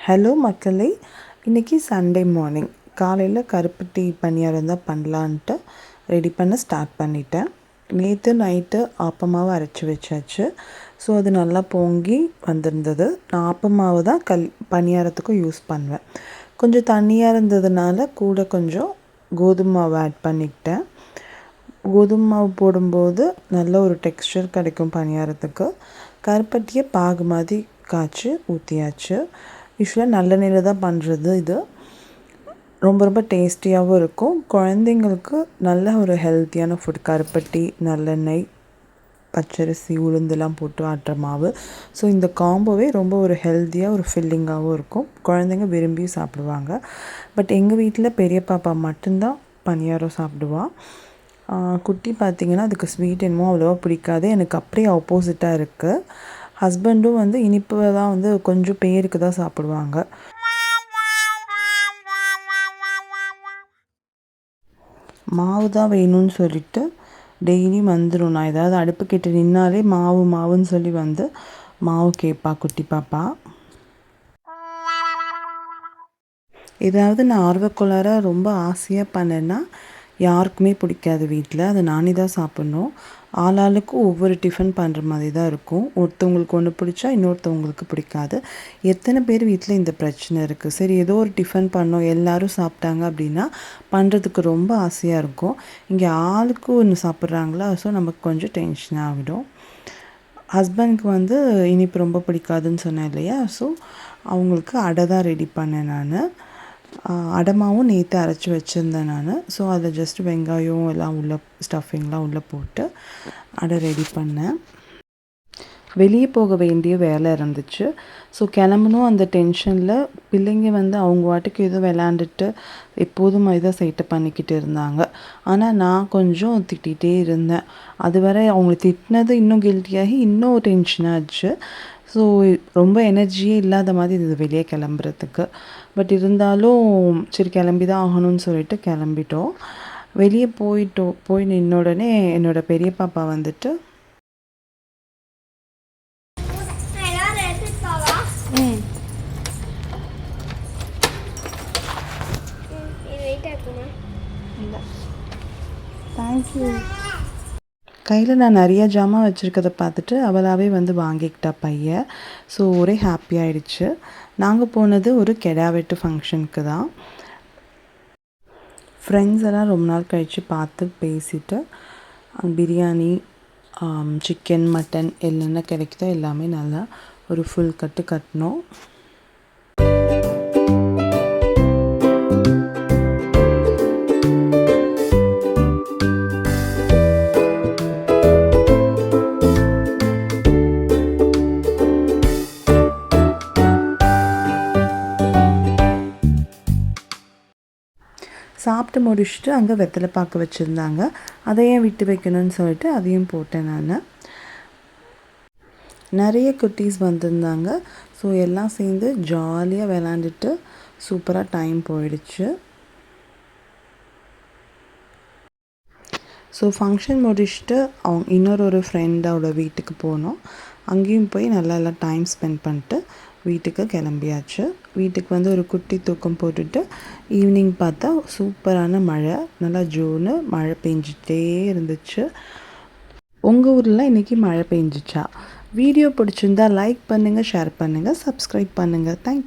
Hello மக்களே, இன்றைக்கி Sunday morning காலையில் கருப்பட்டி பணியாரம் தான் பண்ணலான்ட்டு ரெடி பண்ண ஸ்டார்ட் பண்ணிட்டேன். நேற்று நைட்டு ஆப்பமாவை அரைச்சி வச்சாச்சு. ஸோ அது நல்லா பொங்கி வந்திருந்தது. நான் ஆப்பமாவை தான் பணியாரத்துக்கும் யூஸ் பண்ணுவேன். கொஞ்சம் தண்ணியாக இருந்ததுனால கூட கொஞ்சம் கோதுமை மாவு ஆட் பண்ணிக்கிட்டேன். கோதுமை மாவு போடும்போது நல்ல ஒரு டெக்ஸ்சர் கிடைக்கும் பணியாரத்துக்கு. கருப்பட்டியை பாகு மாதிரி காய்ச்சி ஊற்றியாச்சு. யூஸ்வலாக நல்லெண்ணெயில் தான் பண்ணுறது. இது ரொம்ப டேஸ்டியாகவும் இருக்கும். குழந்தைங்களுக்கு நல்ல ஒரு ஹெல்த்தியான ஃபுட். கருப்பட்டி, நல்லெண்ணெய், பச்சரிசி, உளுந்தெல்லாம் போட்டு ஆட்டுற மாவு. ஸோ இந்த காம்போவே ரொம்ப ஒரு ஹெல்த்தியாக ஒரு ஃபில்லிங்காகவும் இருக்கும். குழந்தைங்க விரும்பி சாப்பிடுவாங்க. பட் எங்கள் வீட்டில் பெரிய பாப்பா மட்டும்தான் பணியாரம் சாப்பிடுவாள். குட்டி பார்த்திங்கன்னா அதுக்கு ஸ்வீட் என்னமோ அவ்வளோவா பிடிக்காது. எனக்கு அப்படியே ஆப்போசிட்டாக இருக்குது. ஹஸ்பண்டும் இனிப்பு தான் கொஞ்சம் பேருக்கு தான் சாப்பிடுவாங்க. மாவு தான் வேணும்னு சொல்லிட்டு டெய்லியும் வந்துடும். நான் ஏதாவது அடுப்பு கிட்ட நின்னாலே மாவுன்னு சொல்லி மாவு கேட்பா குட்டி பாப்பா. ஏதாவது நான் ஆர்வக்கோளாராக ரொம்ப ஆசையாக பண்ணேன்னா யாருக்குமே பிடிக்காது வீட்டில். அதை நானே தான் சாப்பிட்ணும். ஆளாளுக்கும் ஒவ்வொரு டிஃபன் பண்ணுற மாதிரி தான் இருக்கும். ஒருத்தவங்களுக்கு ஒன்று பிடிச்சா இன்னொருத்தவங்களுக்கு பிடிக்காது. எத்தனை பேர் வீட்டில் இந்த பிரச்சனை இருக்குது. சரி, ஏதோ ஒரு டிஃபன் பண்ணோம், எல்லோரும் சாப்பிட்டாங்க அப்படின்னா பண்ணுறதுக்கு ரொம்ப ஆசையாக இருக்கும். இங்கே ஆளுக்கு ஒன்று சாப்பிட்றாங்களா, ஸோ நமக்கு கொஞ்சம் டென்ஷன் ஆகிடும். ஹஸ்பண்டுக்கு இனிப்பு ரொம்ப பிடிக்காதுன்னு சொன்னேன் இல்லையா, ஸோ அவங்களுக்கு அடை தான் ரெடி பண்ணேன் நான். அடமாவும் நேற்று அரைச்சி வச்சுருந்தேன் நான். ஸோ அதில் ஜஸ்ட் வெங்காயம் எல்லாம் ஸ்டஃபிங்லாம் உள்ளே போட்டு அடை ரெடி பண்ணேன். வெளியே போக வேண்டிய வேலை இருந்துச்சு. ஸோ கிளம்பணும். அந்த டென்ஷனில் பிள்ளைங்க அவங்க வாட்டுக்கு ஏதோ விளாண்டுட்டு எப்போதும் இதாக சைட்டை பண்ணிக்கிட்டு இருந்தாங்க. ஆனால் நான் கொஞ்சம் திட்டிகிட்டே இருந்தேன். அதுவரை அவங்கள திட்டினது இன்னும் கில்ட்டியாகி இன்னும் டென்ஷனாகிடுச்சு. ஸோ ரொம்ப எனர்ஜியே இல்லாத மாதிரி இருந்தது வெளியே கிளம்புறதுக்கு. பட் இருந்தாலும் சரி கிளம்பி தான் ஆகணும்னு சொல்லிட்டு கிளம்பிட்டோம். வெளியே போய் நின்ன உடனே என்னோடய பெரிய பாப்பா தேங்க்யூ. கையில் நான் நிறையா ஜாமான் வச்சுருக்கதை பார்த்துட்டு அவளாகவே வாங்கிக்கிட்டா பையன். ஸோ ஒரே ஹாப்பி ஆகிடுச்சு. நாங்கள் போனது ஒரு கெடா வெட்டு ஃபங்க்ஷனுக்கு தான். ஃப்ரெண்ட்ஸ் எல்லாம் ரொம்ப நாள் கழித்து பார்த்து பேசிவிட்டு பிரியாணி, சிக்கன், மட்டன் என்னென்ன கிடைக்குதோ எல்லாமே நல்லா ஒரு ஃபுல் கட்டினோம். சாப்பிட்டு முடிச்சுட்டு அங்கே வெத்தலை பாக்கு வச்சுருந்தாங்க. அதையும் விட்டு வைக்கணும்னு சொல்லிட்டு அதையும் போட்டேன் நான். நிறைய குட்டீஸ் வந்திருந்தாங்க. ஸோ எல்லாம் சேர்ந்து ஜாலியாக விளாண்டுட்டு சூப்பராக டைம் போயிடுச்சு. ஸோ ஃபங்க்ஷன் முடிச்சுட்டு இன்னொரு ஃப்ரெண்டோட வீட்டுக்கு போனோம். அங்கேயும் போய் நல்லா எல்லாம் டைம் ஸ்பெண்ட் பண்ணிட்டு வீட்டுக்கு கிளம்பியாச்சு. வீட்டுக்கு ஒரு குட்டி தூக்கம் போட்டுட்டு ஈவினிங் பார்த்தா சூப்பரான மழை, நல்லா ஜூனு மழை பெஞ்சிட்டே இருந்துச்சு. உங்கள் ஊரில் இன்றைக்கி மழை பெஞ்சிச்சா? வீடியோ பிடிச்சிருந்தா லைக் பண்ணுங்கள், ஷேர் பண்ணுங்கள், சப்ஸ்கிரைப் பண்ணுங்கள். தேங்க்யூ.